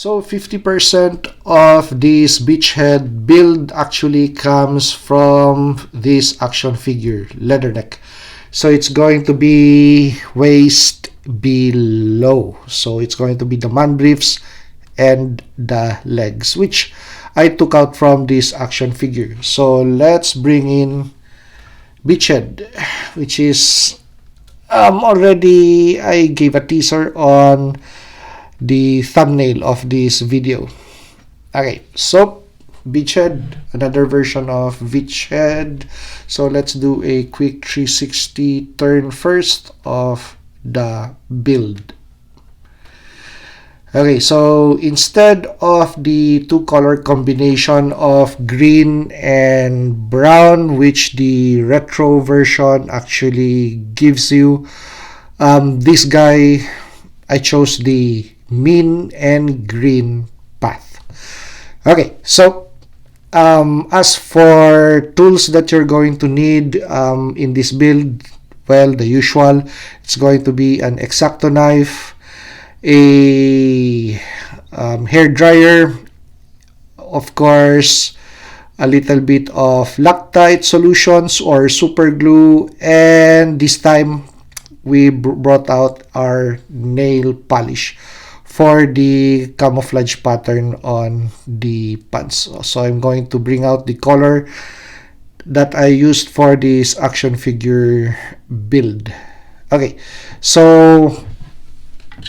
So 50% of this beachhead build actually comes from this action figure, leatherneck. So it's going to be waist below. So it's going to be the man briefs and the legs, which I took out from this action figure. So let's bring in beachhead, which is already I gave a teaser on the thumbnail of this video. Okay, so beachhead, another version of beachhead. So let's do a quick 360 turn first of the build. Okay, so instead of the two color combination of green and brown, which the retro version actually gives you, this guy, I chose the mean and green path. Okay, so as for tools that you're going to need in this build, well, the usual, it's going to be an X-Acto knife, a hair dryer, of course, a little bit of Loctite solutions or super glue, and this time we brought out our nail polish for the camouflage pattern on the pants. So I'm going to bring out the color that I used for this action figure build. Okay, so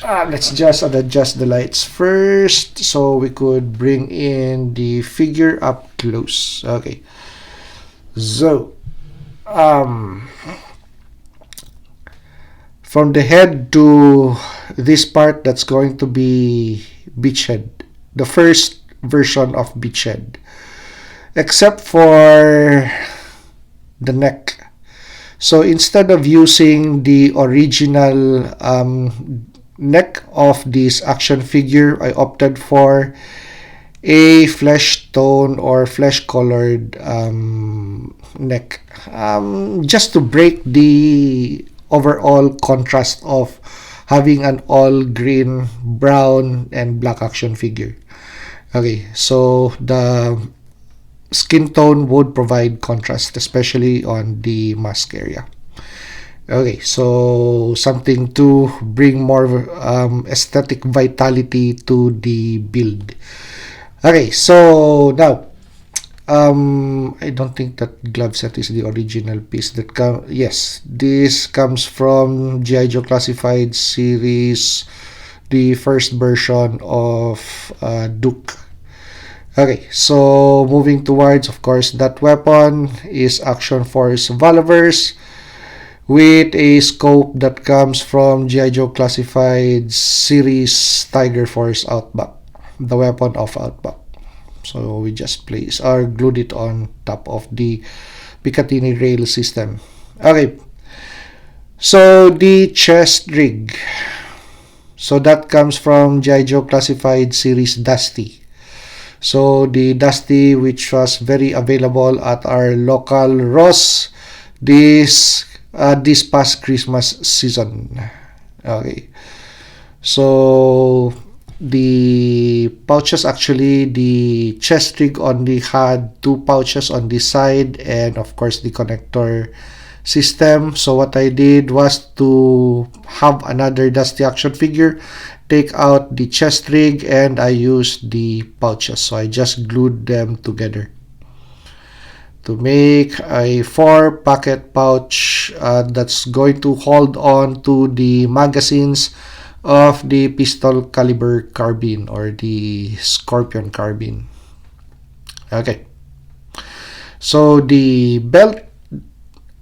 let's just adjust the lights first so we could bring in the figure up close. Okay, so from the head to this part, that's going to be beachhead, the first version of beachhead, except for the neck. So instead of using the original neck of this action figure, I opted for a flesh tone or flesh colored neck, just to break the overall contrast of having an all green, brown, and black action figure. Okay, so the skin tone would provide contrast, especially on the mask area. Okay, so something to bring more aesthetic vitality to the build. Okay, so now I don't think that glove set is the original piece that yes, this comes from G.I. Joe Classified series, the first version of Duke. Okay, so moving towards, of course, that weapon is Action Force Valverse with a scope that comes from G.I. Joe Classified series Tiger Force Outback, the weapon of Outback. So we just place or glued it on top of the Picatinny rail system. Okay, so the chest rig, so that comes from G.I. Joe Classified series Dusty. So the Dusty, which was very available at our local Ross this past Christmas season. Okay, so the pouches, actually the chest rig only had two pouches on the side and of course the connector system. So what I did was to have another Dusty action figure, take out the chest rig, and I used the pouches. So I just glued them together to make a 4-pocket pouch that's going to hold on to the magazines of the pistol caliber carbine or the Scorpion carbine. Okay, so the belt,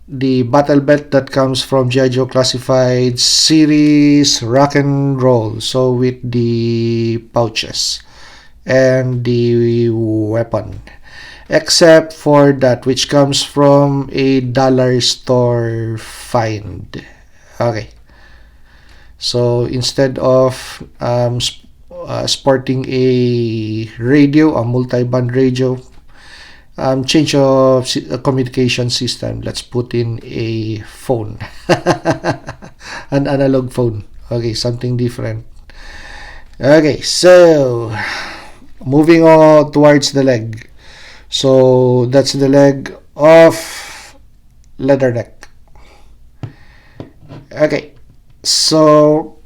the battle belt that comes from G.I. Joe Classified series Rock and Roll, so with the pouches and the weapon, except for that which comes from a dollar store find. Okay, so instead of sporting a radio, a multi-band radio, change of communication system, let's put in a phone, an analog phone. Okay, something different. Okay, so moving on towards the leg. So that's the leg of leatherneck. Okay, so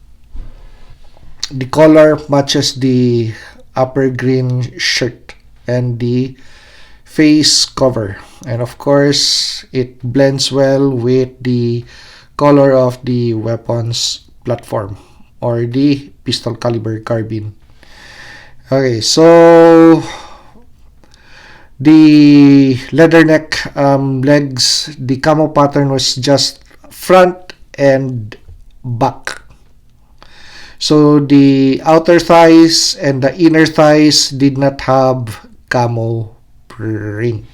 the color matches the upper green shirt and the face cover, and of course it blends well with the color of the weapons platform or the pistol caliber carbine. Okay, so the leatherneck legs, the camo pattern was just front and back. So the outer thighs and the inner thighs did not have camo print.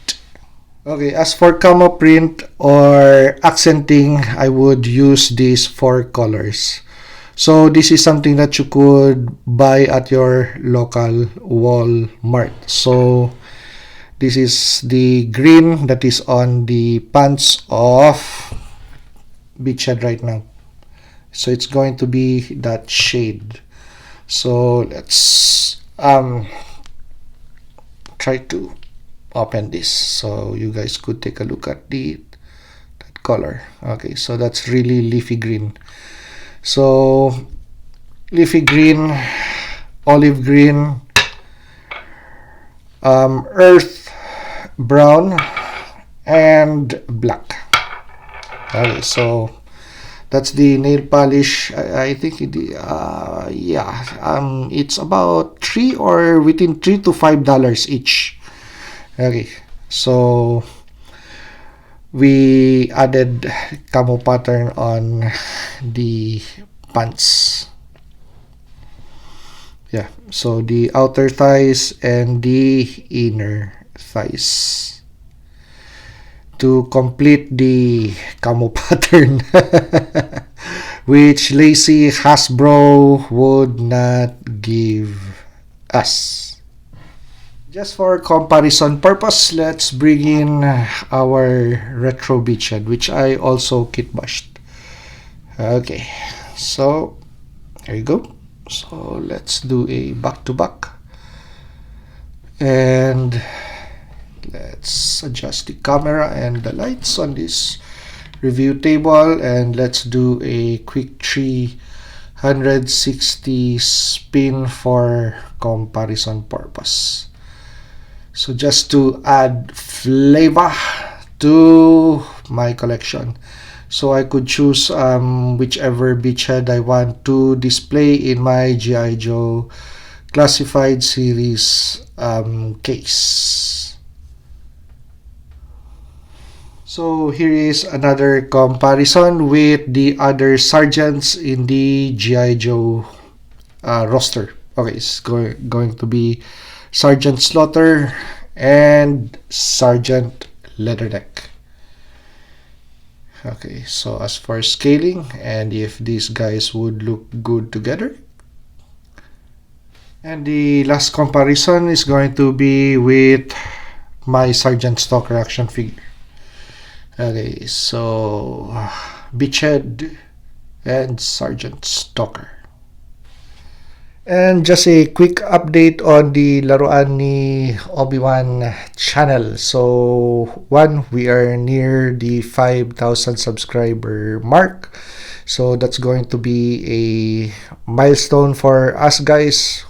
Okay, as for camo print or accenting, I would use these four colors. So this is something that you could buy at your local Walmart. So this is the green that is on the pants of Beachhead right now. So it's going to be that shade. So let's try to open this so you guys could take a look at that color. Okay, so that's really leafy green. So leafy green, olive green, earth brown, and black. Okay, so that's the nail polish. I think it's about within $3 to $5 each. Okay, so we added camo pattern on the pants. Yeah, so the outer thighs and the inner thighs to complete the camo pattern, which lazy Hasbro would not give us. Just for comparison purpose, let's bring in our retro beachhead, which I also kitbashed. Okay, so there you go. So let's do a back-to-back, and let's adjust the camera and the lights on this review table, and let's do a quick 360 spin for comparison purpose. So just to add flavor to my collection. So I could choose whichever beachhead I want to display in my G.I. Joe Classified Series case. So here is another comparison with the other sergeants in the G.I. Joe roster. Okay, it's going to be Sergeant Slaughter and Sergeant Leatherneck. Okay, so as for scaling and if these guys would look good together. And the last comparison is going to be with my Sergeant Stalker action figure. Okay, so Beachhead and Sergeant Stalker. And just a quick update on the Laruan ni Obi-Wan channel. So, we are near the 5,000 subscriber mark. So, that's going to be a milestone for us guys,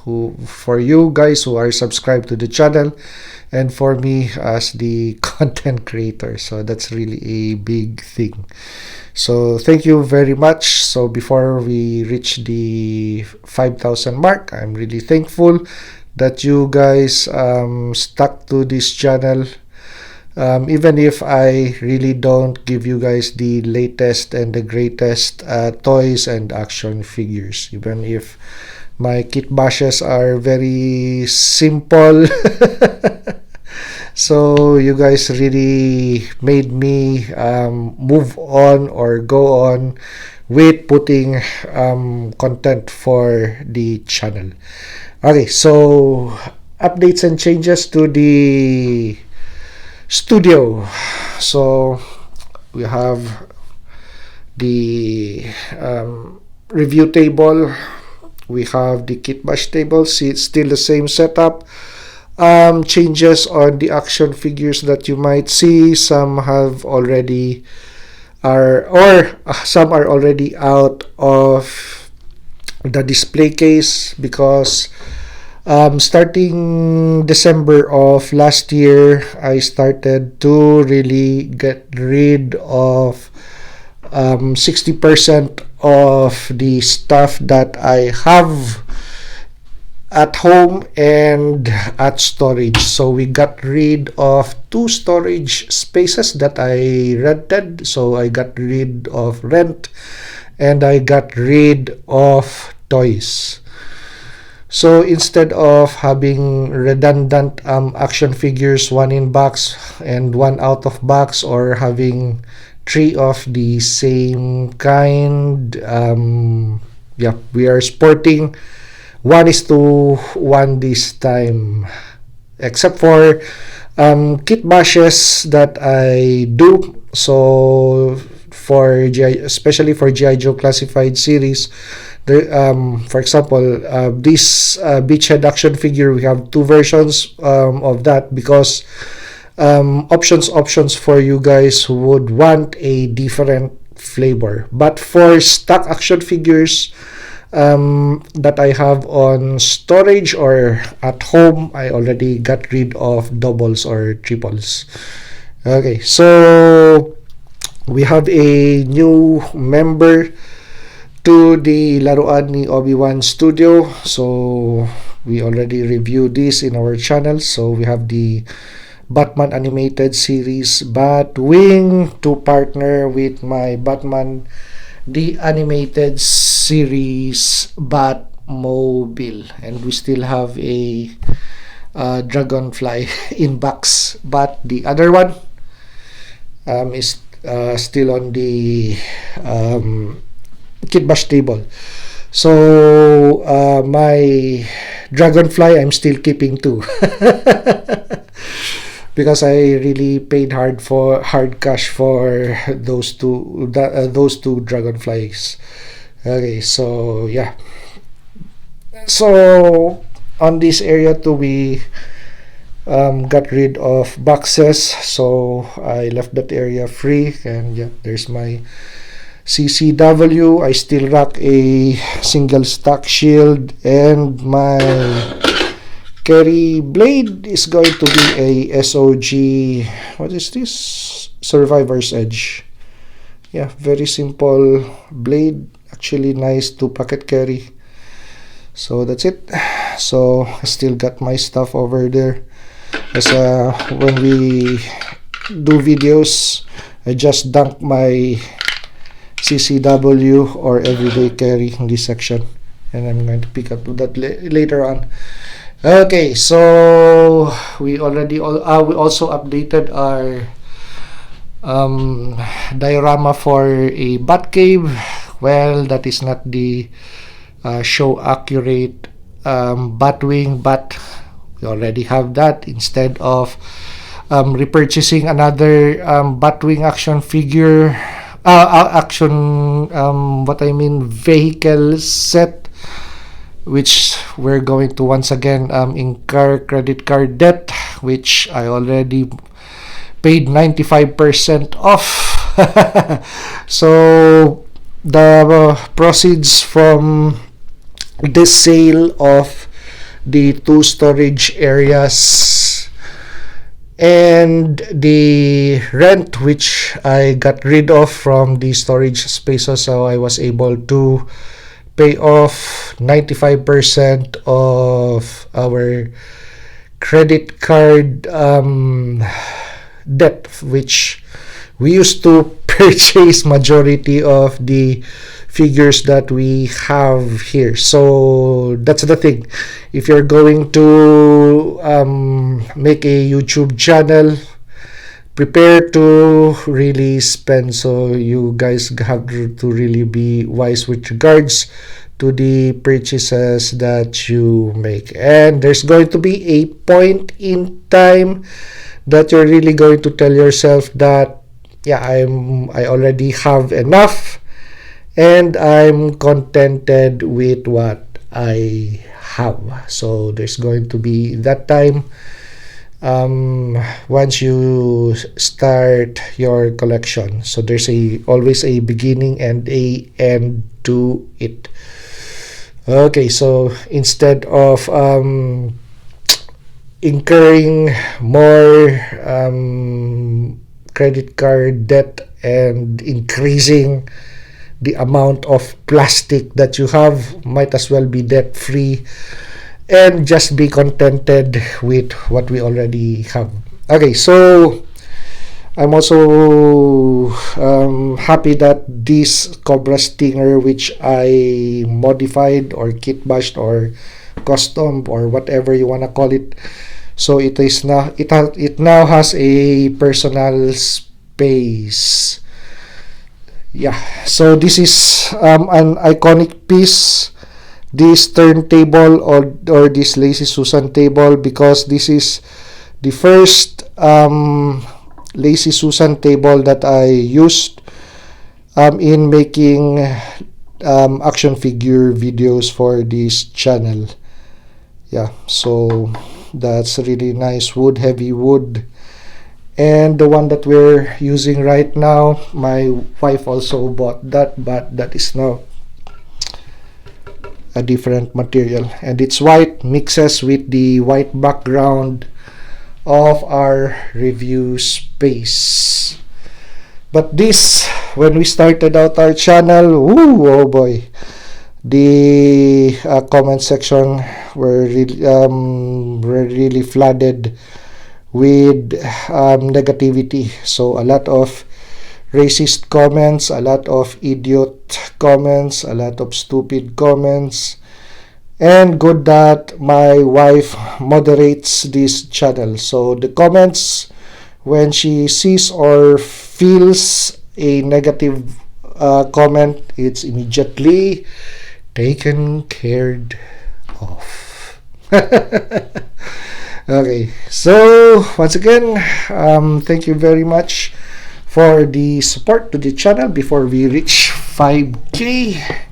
for you guys who are subscribed to the channel, and for me as the content creator. So, that's really a big thing. So thank you very much. So before we reach the 5,000 mark, I'm really thankful that you guys stuck to this channel. Even if I really don't give you guys the latest and the greatest toys and action figures, even if my kit bashes are very simple. So you guys really made me move on or go on with putting content for the channel. Okay, so updates and changes to the studio. So we have the review table We have the Kitbash table. See, it's still the same setup. Changes on the action figures that you might see. Some have already some are already out of the display case because starting December of last year, I started to really get rid of 60% of the stuff that I have at home and at storage. So we got rid of 2 storage spaces that I rented. So I got rid of rent and I got rid of toys. So instead of having redundant action figures, one in box and one out of box, or having 3 of the same kind, we are sporting 1:1 this time, except for kit bashes that I do. So for especially for GI Joe Classified series, there, for example, this beachhead action figure, we have 2 versions of that because options for you guys who would want a different flavor. But for stock action figures that I have on storage or at home, I already got rid of doubles or triples. Okay, so we have a new member to the Laruan ni Obi-Wan Studio. So we already reviewed this in our channel. So we have the Batman animated series Batwing to partner with my Batman the animated series Batmobile, and we still have a Dragonfly in box, but the other one is still on the Kitbash table. So my Dragonfly, I'm still keeping 2 because I really paid hard cash for those two Dragonflies. Okay, so yeah. So on this area too, we got rid of boxes, so I left that area free. And yeah, there's my CCW. I still rock a single stock shield, and my carry blade is going to be a SOG. What is this? Survivor's Edge. Yeah, very simple blade. Actually nice to pocket carry. So that's it. So I still got my stuff over there. As when we do videos, I just dunk my CCW or everyday carry in this section, and I'm going to pick up that later on. Okay, so we also updated our diorama for a Batcave. Well, that is not the show accurate Batwing, but we already have that. Instead of repurchasing another Batwing action figure, vehicle set, which we're going to once again incur credit card debt, which I already paid 95% off. So the proceeds from this sale of the 2 storage areas and the rent, which I got rid of from the storage spaces, so I was able to pay off 95% of our credit card debt, which we used to purchase majority of the figures that we have here. So that's the thing. If you're going to make a YouTube channel, prepare to really spend. So you guys have to really be wise with regards to the purchases that you make. And there's going to be a point in time that you're really going to tell yourself that, yeah, I already have enough and I'm contented with what I have. So there's going to be that time, once you start your collection. So there's always a beginning and a end to it. Okay, so instead of incurring more credit card debt and increasing the amount of plastic that you have, might as well be debt free and just be contented with what we already have. Okay, so I'm also happy that this Cobra Stinger, which I modified or kitbashed or custom or whatever you want to call it, so it is now it now has a personal space. Yeah, so this is an iconic piece, this turntable, or this Lazy Susan table, because this is the first Lazy Susan table that I used in making action figure videos for this channel. Yeah, so that's really nice wood, heavy wood. And the one that we're using right now, my wife also bought that, but that is now a different material, and it's white, mixes with the white background of our review space. But this, when we started out our channel, oh boy, the comment section were really flooded with negativity. So a lot of racist comments, a lot of idiot comments, a lot of stupid comments. And good that my wife moderates this channel. So the comments, when she sees or feels a negative comment, it's immediately taken care of. Okay, so once again, thank you very much for the support to the channel before we reach 5K.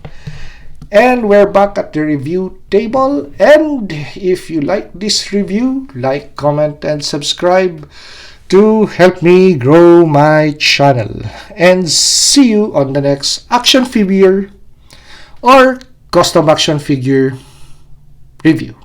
And we're back at the review table. And if you like this review, like, comment, and subscribe to help me grow my channel. And see you on the next action figure or custom action figure review.